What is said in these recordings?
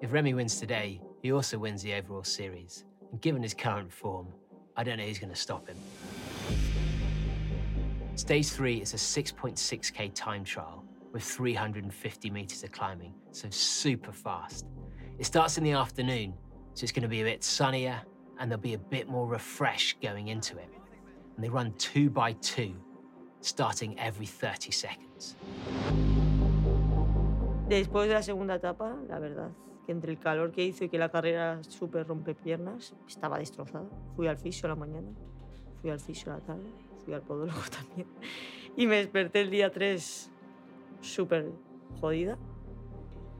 If Remy wins today, he also wins the overall series. And given his current form, I don't know who's going to stop him. Stage 3 is a 6.6K time trial with 350 meters of climbing, so super fast. It starts in the afternoon, so it's going to be a bit sunnier and there'll be a bit more refresh going into it. And they run 2 by 2, starting every 30 seconds. Después de la segunda etapa, la verdad, que entre el calor que hizo y que la carrera súper rompepiernas, estaba destrozada. Fui al fisio a la mañana, fui al fisio a la tarde, fui al podólogo también. Y me desperté el día 3 súper jodida.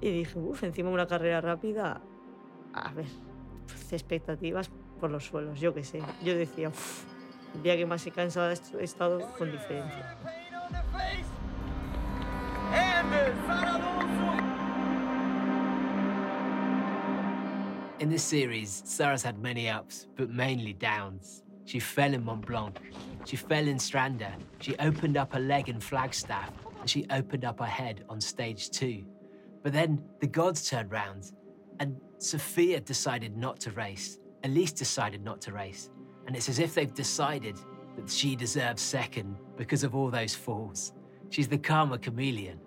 Y dije, encima una carrera rápida, a ver, pues, expectativas por los suelos, yo qué sé. Yo decía, el día que más cansada he estado con diferencia. In this series, Sarah's had many ups, but mainly downs. She fell in Mont Blanc, she fell in Stranda, she opened up her leg in Flagstaff, and she opened up her head on stage 2. But then the gods turned round, and Sophia decided not to race. Elise decided not to race. And it's as if they've decided that she deserves second because of all those falls. She's the karma chameleon.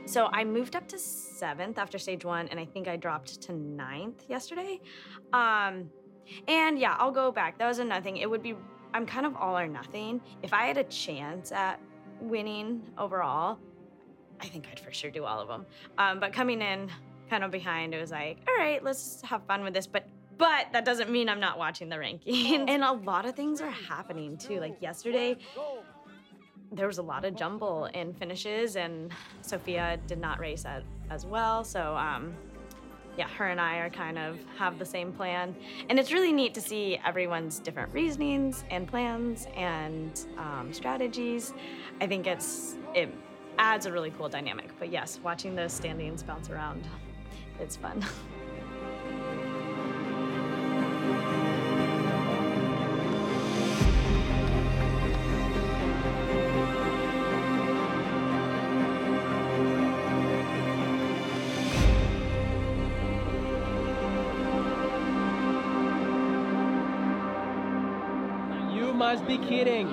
So I moved up to 7th after stage 1, and I think I dropped to 9th yesterday. And yeah, I'll go back. That was another thing. I'm kind of all or nothing. If I had a chance at winning overall, I think I'd for sure do all of them. But coming in kind of behind, it was like, all right, let's have fun with this. But that doesn't mean I'm not watching the ranking. And a lot of things are happening too. Like yesterday, there was a lot of jumble in finishes, and Sophia did not race as well. So yeah, her and I are kind of have the same plan. And it's really neat to see everyone's different reasonings and plans and strategies. I think it adds a really cool dynamic. But yes, watching those standings bounce around, it's fun. You must be kidding.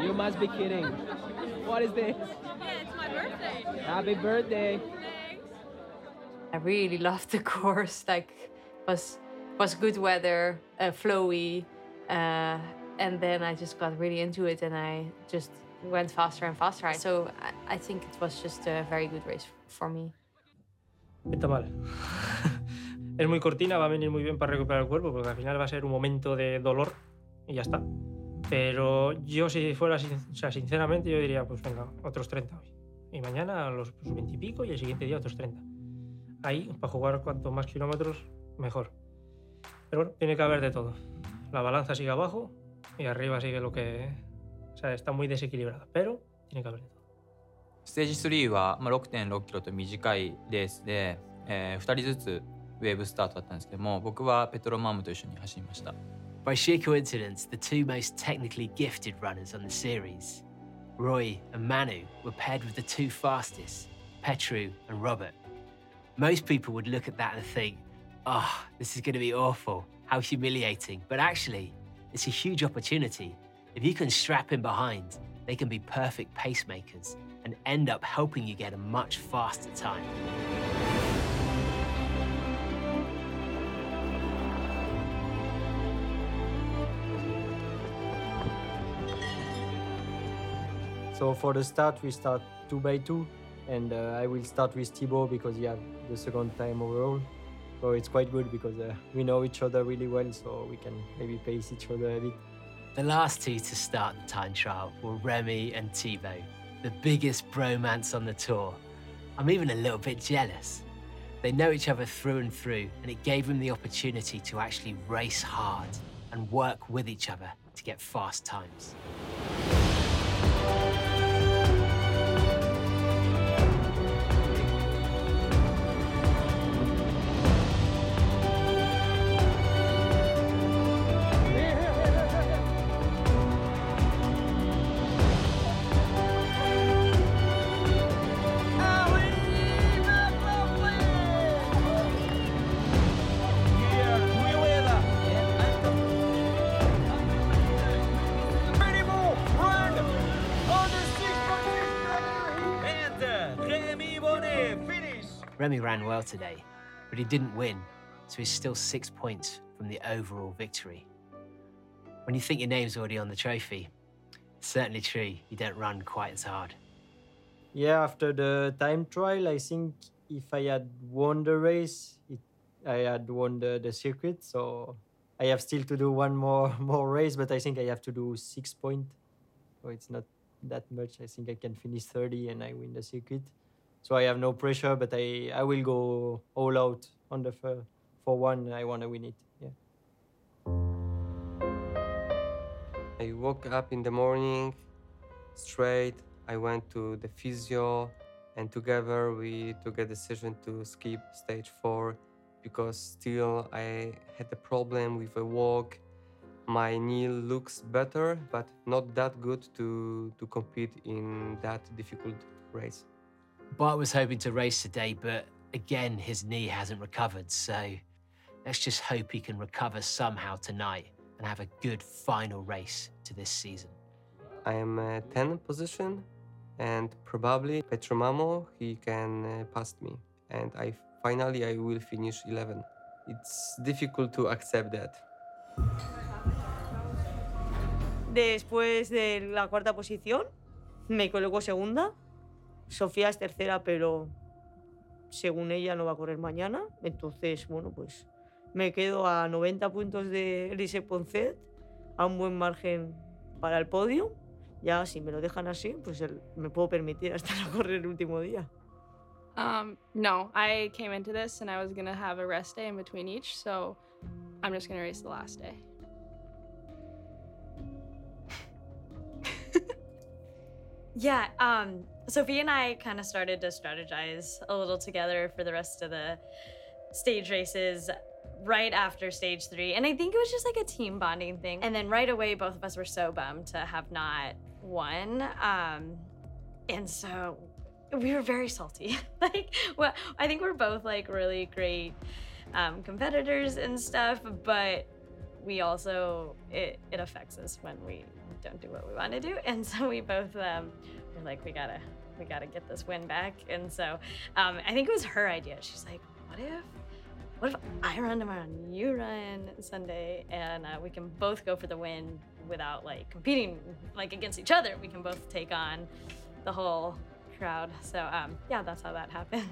You must be kidding. What is this? Yeah, it's my birthday. Happy birthday. Thanks. I really loved the course. Like, was good weather, flowy, and then I just got really into it, and I just went faster and faster. So I think it was just a very good race for me. Está mal. Es muy cortina, va a venir muy bien para recuperar el cuerpo, porque al final va a ser un momento de dolor y ya está. Pero yo, si fuera, sinceramente, yo diría, pues venga, otros 30 hoy. Y mañana los 20 y pico y el siguiente día otros 30. Ahí, para jugar cuanto más kilómetros, mejor. Pero bueno, tiene que haber de todo. La balanza sigue abajo y arriba sigue lo que... O sea, está muy desequilibrada, pero tiene que haber de todo. ステージ3は、6.6 キロと短いレースで、2人ずつウェーブスタートだったんですけども、僕はペトロマームと一緒に走りました。By sheer coincidence, the two most technically gifted runners on the series, Roy and Manu, were paired with the two fastest, Petru and Robert. Most people would look at that and think, oh, this is going to be awful, how humiliating. But actually, it's a huge opportunity. If you can strap in behind, they can be perfect pacemakers and end up helping you get a much faster time. So for the start, we start 2 by 2, and I will start with Thibaut because he has the second time overall. So it's quite good because we know each other really well, so we can maybe pace each other a bit. The last two to start the time trial were Remy and Thibaut, the biggest bromance on the tour. I'm even a little bit jealous. They know each other through and through, and it gave them the opportunity to actually race hard and work with each other to get fast times. Remy ran well today, but he didn't win, so he's still 6 points from the overall victory. When you think your name's already on the trophy, it's certainly true you don't run quite as hard. Yeah, after the time trial, I think if I had won the race, I had won the circuit. So I have still to do one more race, but I think I have to do 6 points. So it's not that much. I think I can finish 30 and I win the circuit. So I have no pressure, but I will go all out on the for one. I want to win it. Yeah. I woke up in the morning straight. I went to the physio, and together we took a decision to skip stage 4 because still I had a problem with a walk. My knee looks better, but not that good to compete in that difficult race. Bart was hoping to race today, but again, his knee hasn't recovered, so let's just hope he can recover somehow tonight and have a good final race to this season. I am 10th position, and probably Petromamo, he can pass me, and I will finish 11. It's difficult to accept that. Después de la cuarta posición, me coloco segunda. Sofía es tercera, pero según ella no va a correr mañana. Entonces, bueno, pues me quedo a 90 puntos de Elise Poncet, a un buen margen para el podio. Ya, si me lo dejan así, pues me puedo permitir hasta no correr el último día. No, I came into this and I was gonna have a rest day in between each, so I'm just gonna race the last day. Yeah, Sophia and I kind of started to strategize a little together for the rest of the stage races right after stage 3. And I think it was just like a team bonding thing. And then right away, both of us were so bummed to have not won. And so we were very salty. Well, I think we're both like really great competitors and stuff, but we also, it affects us when we don't do what we want to do. And so we both were like, we gotta get this win back. And so I think it was her idea. She's like, what if I run tomorrow and you run Sunday, and we can both go for the win without like competing like against each other. We can both take on the whole crowd. So yeah, that's how that happened.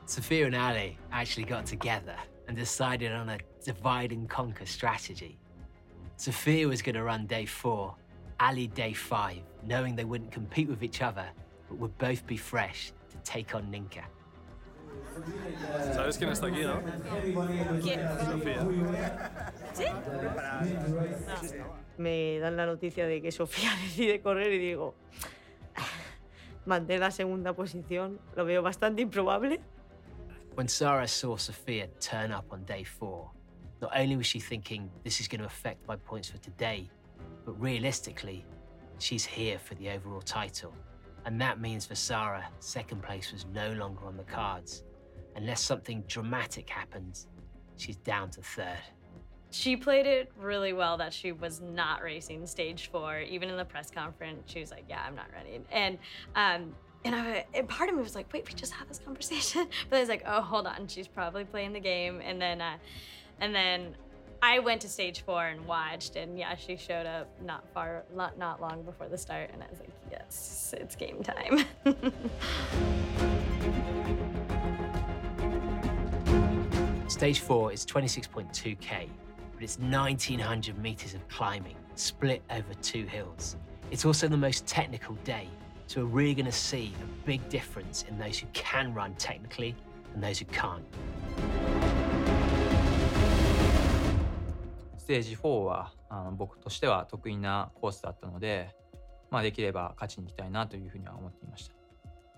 Sophia and Ali actually got together and decided on a divide and conquer strategy. Sophia was going to run day 4, Ali day 5, knowing they wouldn't compete with each other, but would both be fresh to take on Ninka. ¿Sabes quién está aquí, no? ¿Quién? Sofía. ¿Sí? Me dan la noticia de que Sofía decide correr y digo, mantener la segunda posición, lo veo bastante improbable. When Sarah saw Sophia turn up on day 4, not only was she thinking this is going to affect my points for today, but realistically, she's here for the overall title. And that means for Sarah, second place was no longer on the cards. Unless something dramatic happens, she's down to 3rd. She played it really well that she was not racing stage 4. Even in the press conference, she was like, yeah, I'm not running. And part of me was like, wait, we just had this conversation. But I was like, oh, hold on, she's probably playing the game. And then I went to stage 4 and watched, and yeah, she showed up not long before the start, and I was like, yes, it's game time. Stage 4 is 26.2k, but it's 1,900 meters of climbing, split over 2 hills. It's also the most technical day, so we're really going to see a big difference in those who can run technically and those who can't. ステージ4は僕としては得意なコースだったので、できれば勝ちに行きたいなというふうには思っていました。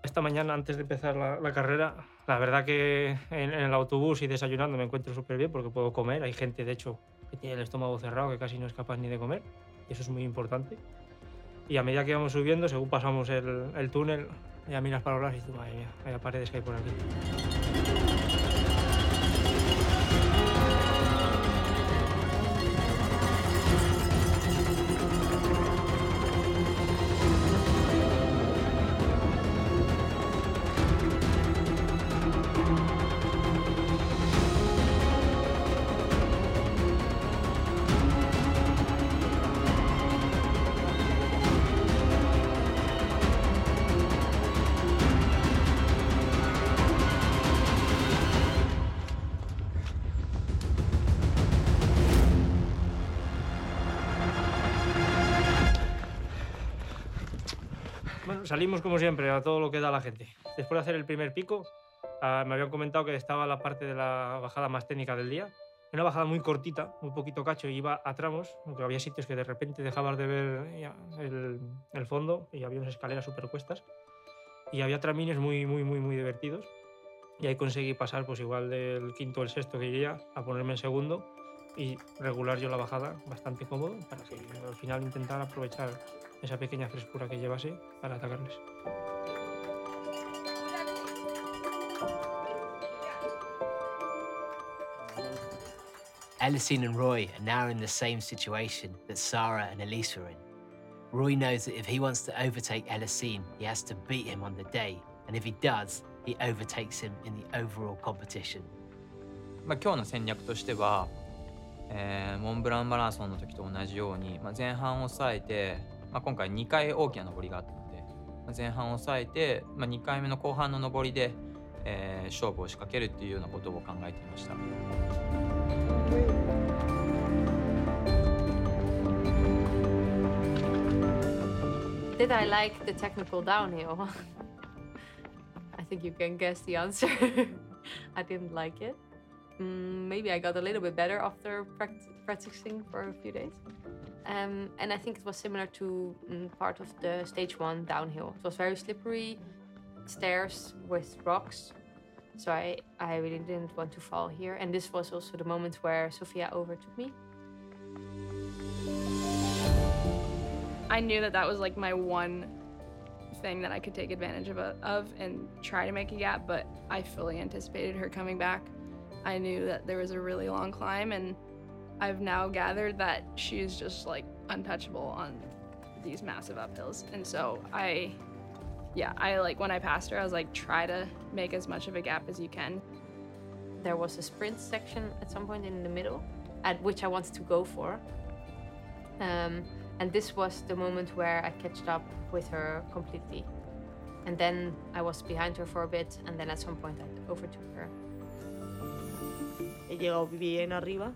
Esta mañana, antes de empezar la carrera, la verdad que en el autobús y desayunando me encuentro súper bien porque puedo comer. Hay gente, de hecho, que tiene el estómago cerrado, que casi no es capaz ni de comer. Y eso es muy importante. Y a medida que vamos subiendo, según pasamos el túnel, ya miras para los lados y dices, madre mía, vaya paredes que hay por aquí. salimos como siempre a todo lo que da la gente. Después de hacer el primer pico, me habían comentado que estaba la parte de la bajada más técnica del día. Una bajada muy cortita, muy poquito cacho, y iba a tramos, aunque había sitios que de repente dejabas de ver el fondo y había unas escaleras súper cuestas. Y había tramines muy divertidos. Y ahí conseguí pasar pues igual del quinto o el sexto que iría a ponerme en segundo y regular yo la bajada bastante cómodo para que al final intentar aprovechar esa pequeña frescura que llevase para atacarles. Elisine and Roy are now in the same situation that Sarah and Elisa are in. Roy knows that if he wants to overtake Elisine, he has to beat him on the day, and if he does, he overtakes him in the overall competition. 今日の戦略としては、モンブランマラソンの時と同じように、前半を抑えて、今回2回大きな上りがあったので、前半を抑えて、2回目の後半の上りで、勝負を仕掛けるっていうようなことを考えていました。Did I like the technical downhill? I think you can guess the answer. I didn't like it. Maybe I got a little bit better after practicing for a few days. And I think it was similar to part of the stage 1 downhill. It was very slippery, stairs with rocks. So I really didn't want to fall here. And this was also the moment where Sofia overtook me. I knew that was like my one thing that I could take advantage of and try to make a gap, but I fully anticipated her coming back. I knew that there was a really long climb, and I've now gathered that she's just like untouchable on these massive uphills. And so I like when I passed her, I was like, try to make as much of a gap as you can. There was a sprint section at some point in the middle, at which I wanted to go for. And this was the moment where I catched up with her completely. And then I was behind her for a bit, and then at some point I overtook her. He llegado bien arriba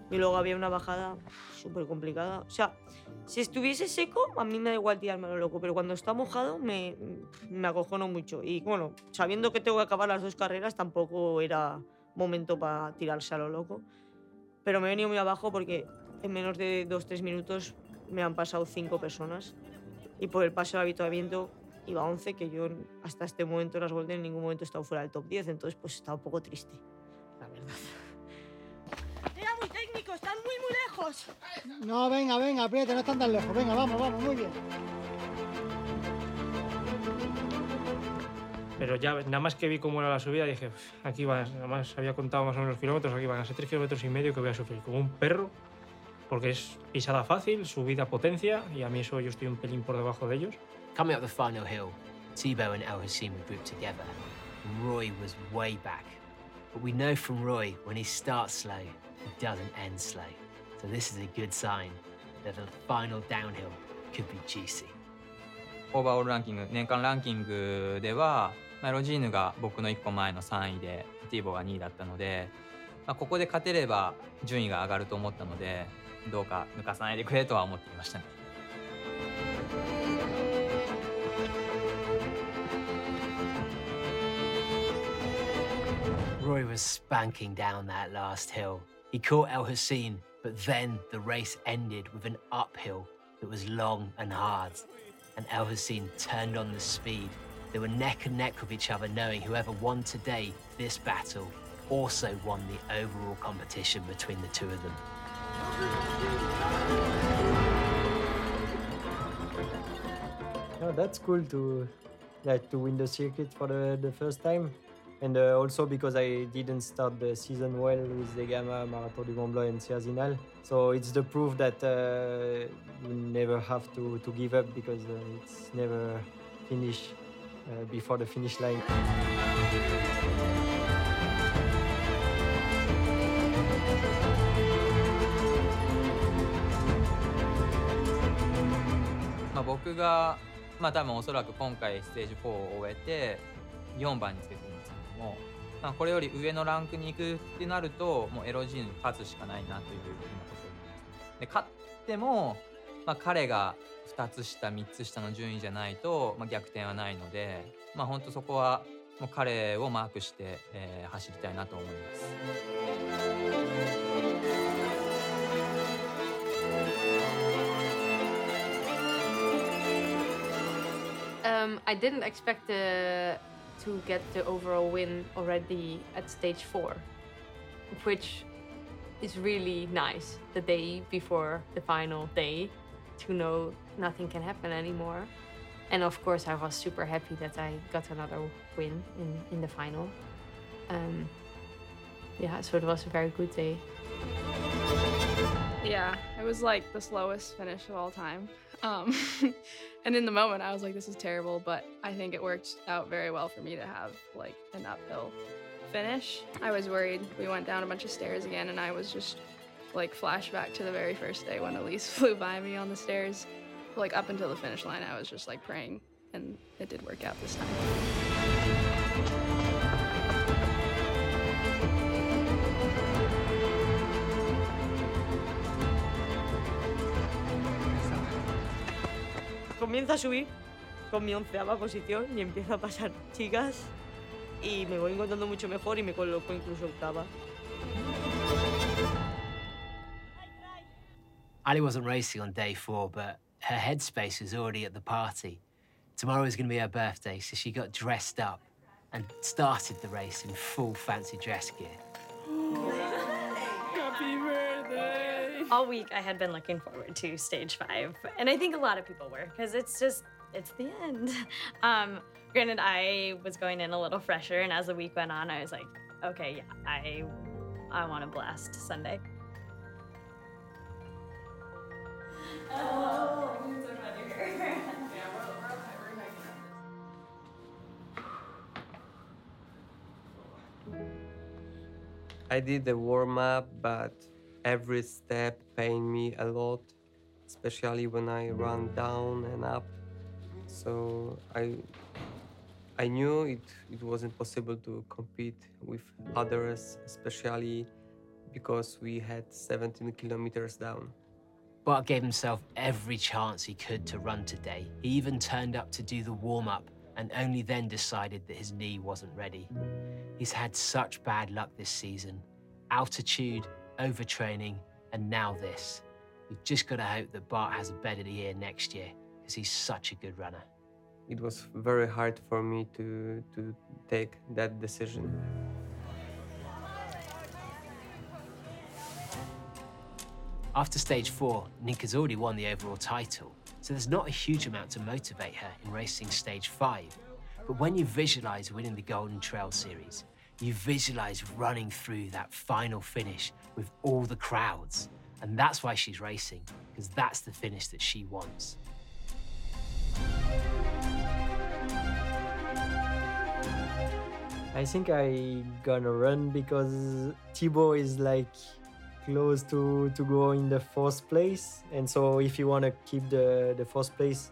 y luego había una bajada súper complicada. O sea, si estuviese seco, a mí me da igual tirarme a lo loco, pero cuando está mojado me acojono mucho. Y bueno, sabiendo que tengo que acabar las 2 carreras, tampoco era momento para tirarse a lo loco. Pero me he venido muy abajo porque en menos de 2-3 minutos me han pasado 5 personas. Y por el paso del avituallamiento iba 11, que yo hasta este momento en las Golden en ningún momento he estado fuera del top 10. Entonces pues estaba un poco triste, la verdad. Era muy técnico, están muy lejos. No, venga, aprieta, no están tan lejos. Venga, vamos, muy bien. Pero ya nada más que vi cómo era la subida, dije, aquí va, nada más había contado más o menos los kilómetros, aquí van a ser 3,5 kilómetros que voy a sufrir como un perro, porque es pisada fácil, subida potencia, y a mí eso yo estoy un pelín por debajo de ellos. Coming up the final hill, Thibaut and El Hossein were grouped together, and Roy was way back. But we know from Roy, when he starts slow, he doesn't end slow. So this is a good sign that the final downhill could be juicy. オーバーオールランキング、年間ランキングでは、ロジーヌが僕の1個前の3位で、ティーボが2位だったので、ここで勝てれば順位が上がると思ったので、どうか抜かさないでくれとは思っていましたね。Roy was spanking down that last hill. He caught El Hossein, but then the race ended with an uphill that was long and hard. And El Hossein turned on the speed. They were neck and neck with each other, knowing whoever won today, this battle, also won the overall competition between the two of them. Oh, that's cool to win the circuit for the first time. And also because I didn't start the season well with the Gamma, Marathon du Mont Blanc and Cerzinal. So it's the proof that you never have to give up, because it's never finish before the finish line.僕が、多分おそらく今回ステージ4を終えて4番につけてるんですけども、これより上のランクに行くってなると、もうエロジーヌに勝つしかないなというふうなことを言います。で勝っても彼が2つ下3つ下の順位じゃないと、逆転はないので、本当そこはもう彼をマークして、走りたいなと思います。I didn't expect to get the overall win already at stage 4, which is really nice the day before the final day to know nothing can happen anymore. And of course, I was super happy that I got another win in the final. Yeah, so it was a very good day. Yeah, it was like the slowest finish of all time. And in the moment, I was like, this is terrible, but I think it worked out very well for me to have like an uphill finish. I was worried. We went down a bunch of stairs again, and I was just like flashback to the very first day when Elise flew by me on the stairs. Like up until the finish line, I was just like praying, and it did work out this time. Comienzo a subir con mi 11ª posición y empiezo a pasar chicas y me voy encontrando mucho mejor y me coloco incluso 8ª. Ali wasn't racing on day 4, but her headspace was already at the party. Tomorrow was going to be her birthday, so she got dressed up and started the race in full fancy dress gear. Happy birthday! All week I had been looking forward to stage 5, and I think a lot of people were, because it's the end. Granted, I was going in a little fresher, and as the week went on, I was like, okay, yeah, I want to blast Sunday. Oh, I'm so glad you're here. I did the warm-up, but every step pained me a lot, especially when I ran down and up. So I knew it wasn't possible to compete with others, especially because we had 17 kilometers down. Bart gave himself every chance he could to run today. He even turned up to do the warm-up and only then decided that his knee wasn't ready. He's had such bad luck this season. Altitude, overtraining, and now this. We've just got to hope that Bart has a better year next year, because he's such a good runner. It was very hard for me to take that decision. After stage 4, Ninka's already won the overall title, so there's not a huge amount to motivate her in racing stage 5. But when you visualize winning the Golden Trail Series, you visualize running through that final finish with all the crowds. And that's why she's racing, because that's the finish that she wants. I think I gonna run because Thibaut is like close to go in the 4th place, and so if you want to keep the 4th place,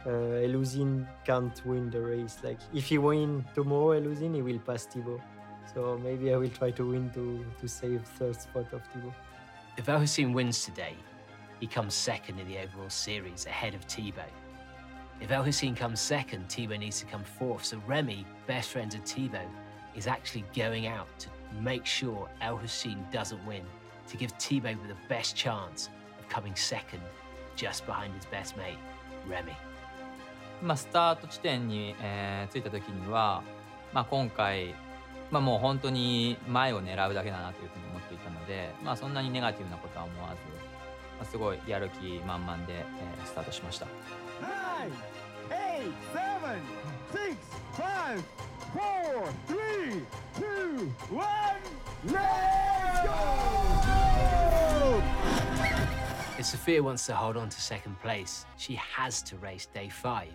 Elusine can't win the race. Like if he win tomorrow, Elusine, he will pass Thibaut. So maybe I will try to win to save 3rd spot of Thibaut. If El-Hussein wins today, he comes 2nd in the overall series ahead of Thibaut. If El-Hussein comes 2nd, Thibaut needs to come 4th. So Remy, best friends of Thibaut, is actually going out to make sure El-Hussein doesn't win, to give Thibaut the best chance of coming 2nd, just behind his best mate, Remy. スタート地点に、着いた時には、今回、もう本当に前を狙うだけだなというふうに思っていたので、そんなにネガティブなことは思わず、すごいやる気満々で、スタートしました。9, 8, 7, 6, 5, 4, 3, 2, 1, let's go! If Sophia wants to hold on to 2nd place, she has to race day 5.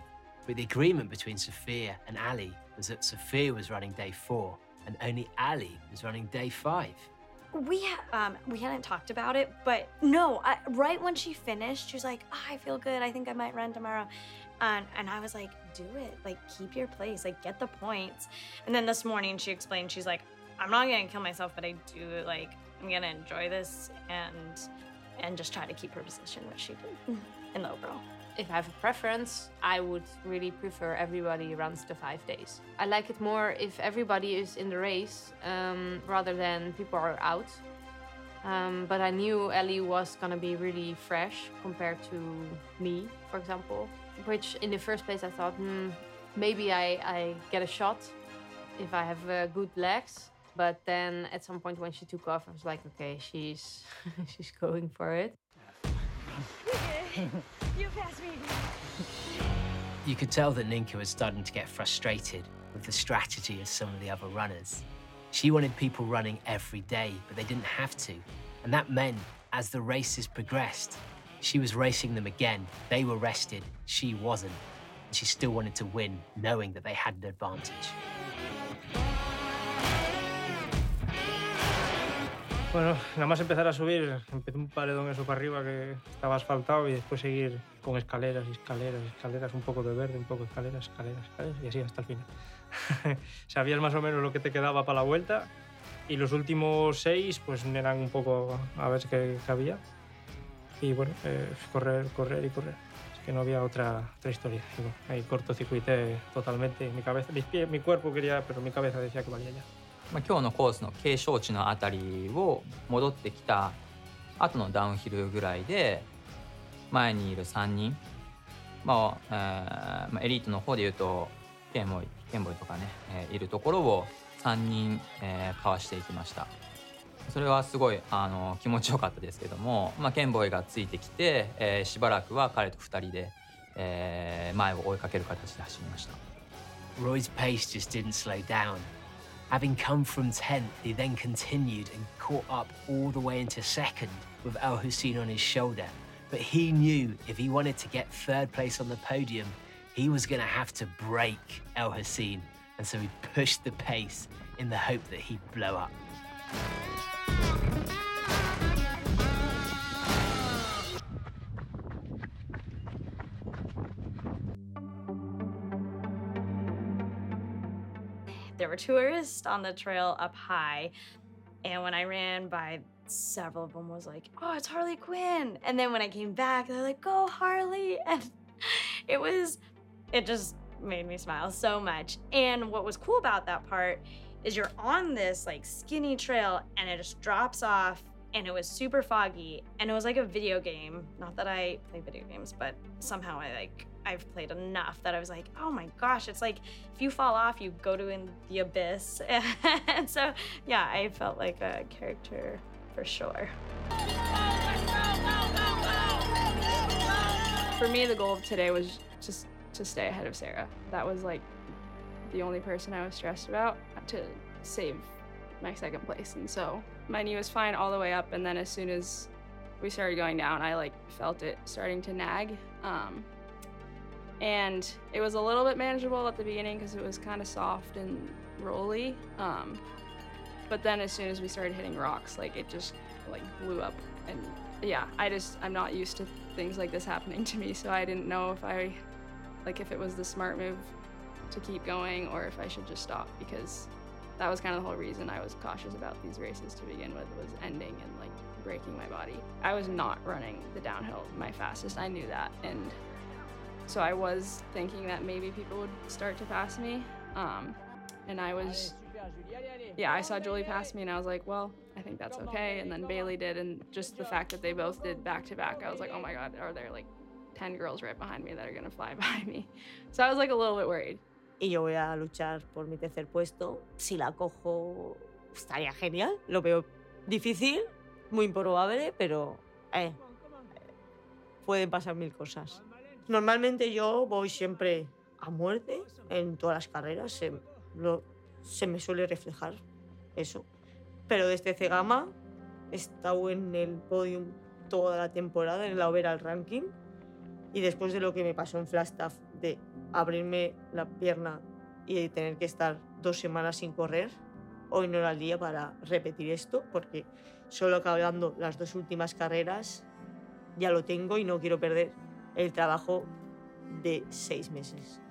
But the agreement between Sophia and Ali was that Sophia was running day 4 and only Ali was running day 5. We hadn't talked about it, but no, right when she finished, she was like, I feel good. I think I might run tomorrow. And I was like, do it. Like, keep your place. Like, get the points. And then this morning she explained, she's like, I'm not going to kill myself, but I do, like, I'm going to enjoy this and just try to keep her position, which she did. in low pro. If I have a preference, I would really prefer everybody runs the 5 days. I like it more if everybody is in the race rather than people are out. But I knew Ellie was gonna be really fresh compared to me, for example, which in the first place I thought, maybe I get a shot if I have good legs. But then at some point when she took off, I was like, okay, she's she's going for it. You passed me. You could tell that Ninka was starting to get frustrated with the strategy of some of the other runners. She wanted people running every day, but they didn't have to. And that meant, as the races progressed, she was racing them again. They were rested, she wasn't. And she still wanted to win, knowing that they had an advantage. Bueno, nada más empezar a subir, empecé un paredón eso para arriba que estaba asfaltado y después seguir con escaleras y escaleras y escaleras, un poco de verde, un poco de escaleras, escaleras, escaleras y así hasta el final. Sabías más o menos lo que te quedaba para la vuelta y los últimos 6 pues eran un poco a ver qué había y bueno, correr, correr y correr. Es que no había otra historia. Y bueno, ahí cortocircuité totalmente mi cabeza, mi cuerpo quería, pero mi cabeza decía que valía ya. 今日のコースの景勝地のあたりを戻ってきた後のダウンヒルぐらいで前にいる3人、エリートの方でいうとケンボイとかね、いるところを3人、かわしていきました。それはすごい気持ちよかったですけども、ケンボイがついてきて、しばらくは彼と2人で、前を追いかける形で走りました。 Roy's pace just didn't slow down. Having come from 10th, he then continued and caught up all the way into 2nd with El Hussein on his shoulder. But he knew if he wanted to get 3rd place on the podium, he was going to have to break El Hussein. And so he pushed the pace in the hope that he'd blow up. There were tourists on the trail up high, and when I ran by, several of them was like, "Oh, it's Harley Quinn." And then when I came back, they're like, "Go Harley." And it just made me smile so much. And what was cool about that part is you're on this like skinny trail and it just drops off, and it was super foggy, and it was like a video game. Not that I play video games, but somehow I've played enough that I was like, oh my gosh, it's like if you fall off, you go to the abyss. And so, yeah, I felt like a character for sure. For me, the goal of today was just to stay ahead of Sarah. That was like the only person I was stressed about, to save my 2nd place. And so my knee was fine all the way up, and then as soon as we started going down, I like felt it starting to nag. And it was a little bit manageable at the beginning because it was kind of soft and rolly. But then as soon as we started hitting rocks, like it just like blew up. And yeah, I'm not used to things like this happening to me. So I didn't know if it was the smart move to keep going or if I should just stop, because that was kind of the whole reason I was cautious about these races to begin with, was ending and like breaking my body. I was not running the downhill my fastest. I knew that. And so I was thinking that maybe people would start to pass me. And I saw Julie pass me and I was like, well, I think that's okay. And then Bailey did. And just the fact that they both did back to back, I was like, oh my God, are there like 10 girls right behind me that are gonna fly by me? So I was like a little bit worried. Y yo voy a luchar por mi 3er puesto. Si la cojo, estaría genial. Lo veo difícil, muy improbable, pero pueden pasar 1000 cosas. Normalmente yo voy siempre a muerte en todas las carreras, se me suele reflejar eso. Pero desde Cegama he estado en el podium toda la temporada, en la overall ranking, y después de lo que me pasó en Flagstaff, de abrirme la pierna y de tener que estar 2 semanas sin correr, hoy no era el día para repetir esto, porque solo acabando las 2 últimas carreras ya lo tengo y no quiero perder el trabajo de 6 meses.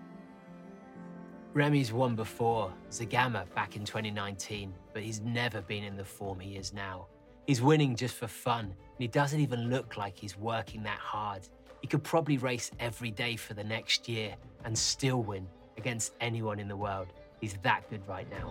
Remy's won before, Zagama back in 2019, but he's never been in the form he is now. He's winning just for fun, and he doesn't even look like he's working that hard. He could probably race every day for the next year and still win against anyone in the world. He's that good right now.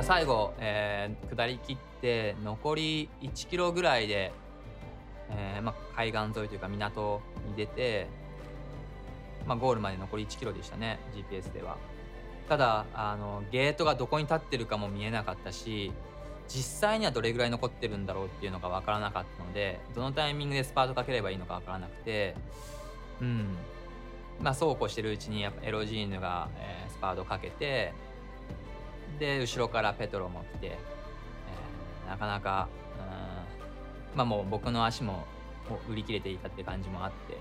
最後、下り切って残り1キロぐらいで、海岸沿いというか港に出て、ゴールまで残り1キロでしたね、GPS では。ただゲートがどこに立ってるかも見えなかったし、実際にはどれぐらい残ってるんだろうっていうのが分からなかったので、どのタイミングでスパートかければいいのか分からなくて、そうこうしてるうちにやっぱエロジーヌが、スパートかけて、で後ろからペトロも来て、なかなかもう僕の足も売り切れていたって感じもあって、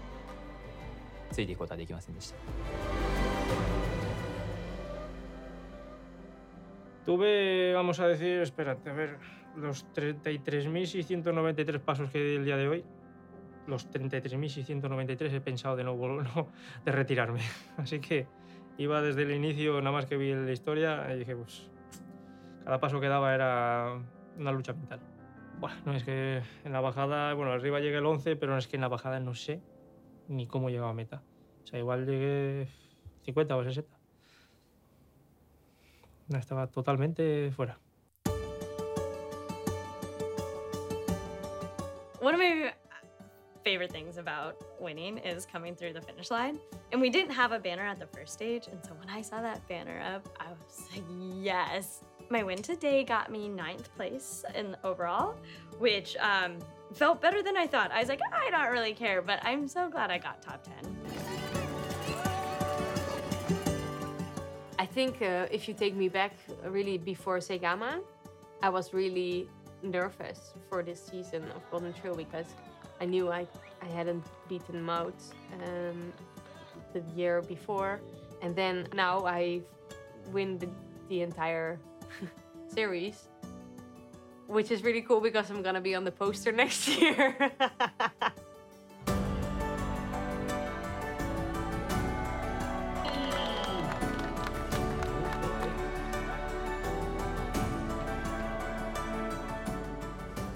ついていくことはできませんでした。Tuve, vamos a decir, espérate, a ver, los 33.693 pasos que di el día de hoy, los 33.693 he pensado de de retirarme. Así que iba desde el inicio, nada más que vi la historia, y dije, pues, cada paso que daba era una lucha mental. Bueno, no es que en la bajada, bueno, arriba llegué el 11, pero no es que en la bajada no sé ni cómo llegaba a meta. O sea, igual llegué 50 o 60. Estaba totalmente fuera. One of my favorite things about winning is coming through the finish line. And we didn't have a banner at the first stage. And so when I saw that banner up, I was like, yes. My win today got me 9th place in overall, which felt better than I thought. I was like, I don't really care, but I'm so glad I got top 10. I think if you take me back really before Segama, I was really nervous for this season of Golden Trail because I knew I hadn't beaten Maud the year before. And then now I win the entire series, which is really cool because I'm gonna be on the poster next year.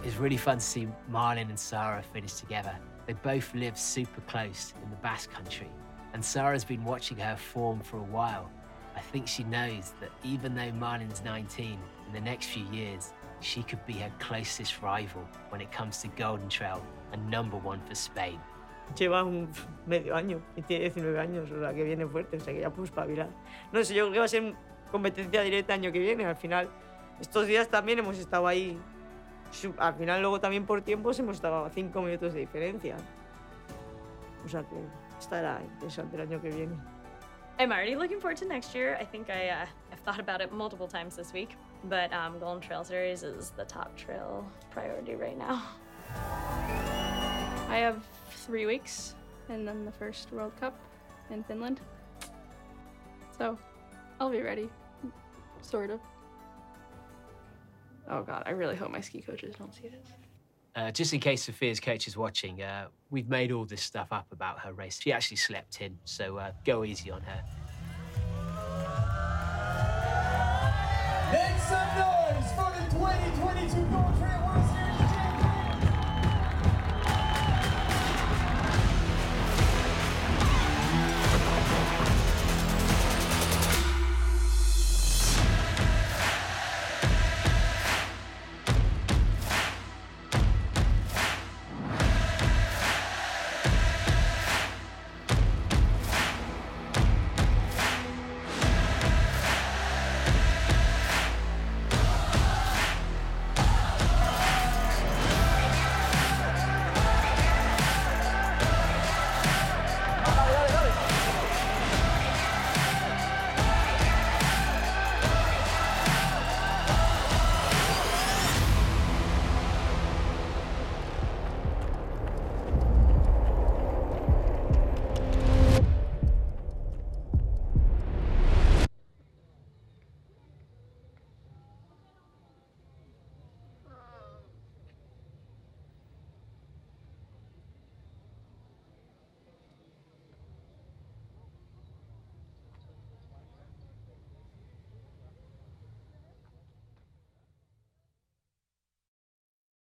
It's really fun to see Marlin and Sarah finish together. They both live super close in the Basque Country, and Sarah's been watching her form for a while. I think she knows that even though Marlin's 19, in the next few years, she could be her closest rival when it comes to Golden Trail and #1 for Spain. Lleva un medio año y tiene 19 años, o sea que viene fuerte, o sea que ya puedo espabilar. No sé, yo creo que va a ser competencia directa el año que viene. Al final, estos días también hemos estado ahí. Al final, luego también por tiempos hemos estado a 5 minutos de diferencia. O sea que estará interesante el año que viene. I'm already looking forward to next year. I think I've thought about it multiple times this week, but Golden Trail Series is the top trail priority right now. I have 3 weeks and then the first World Cup in Finland. So I'll be ready, sort of. Oh God, I really hope my ski coaches don't see this. Just in case Sophia's coach is watching, we've made all this stuff up about her race. She actually slept in, so go easy on her. Make some noise for the 2022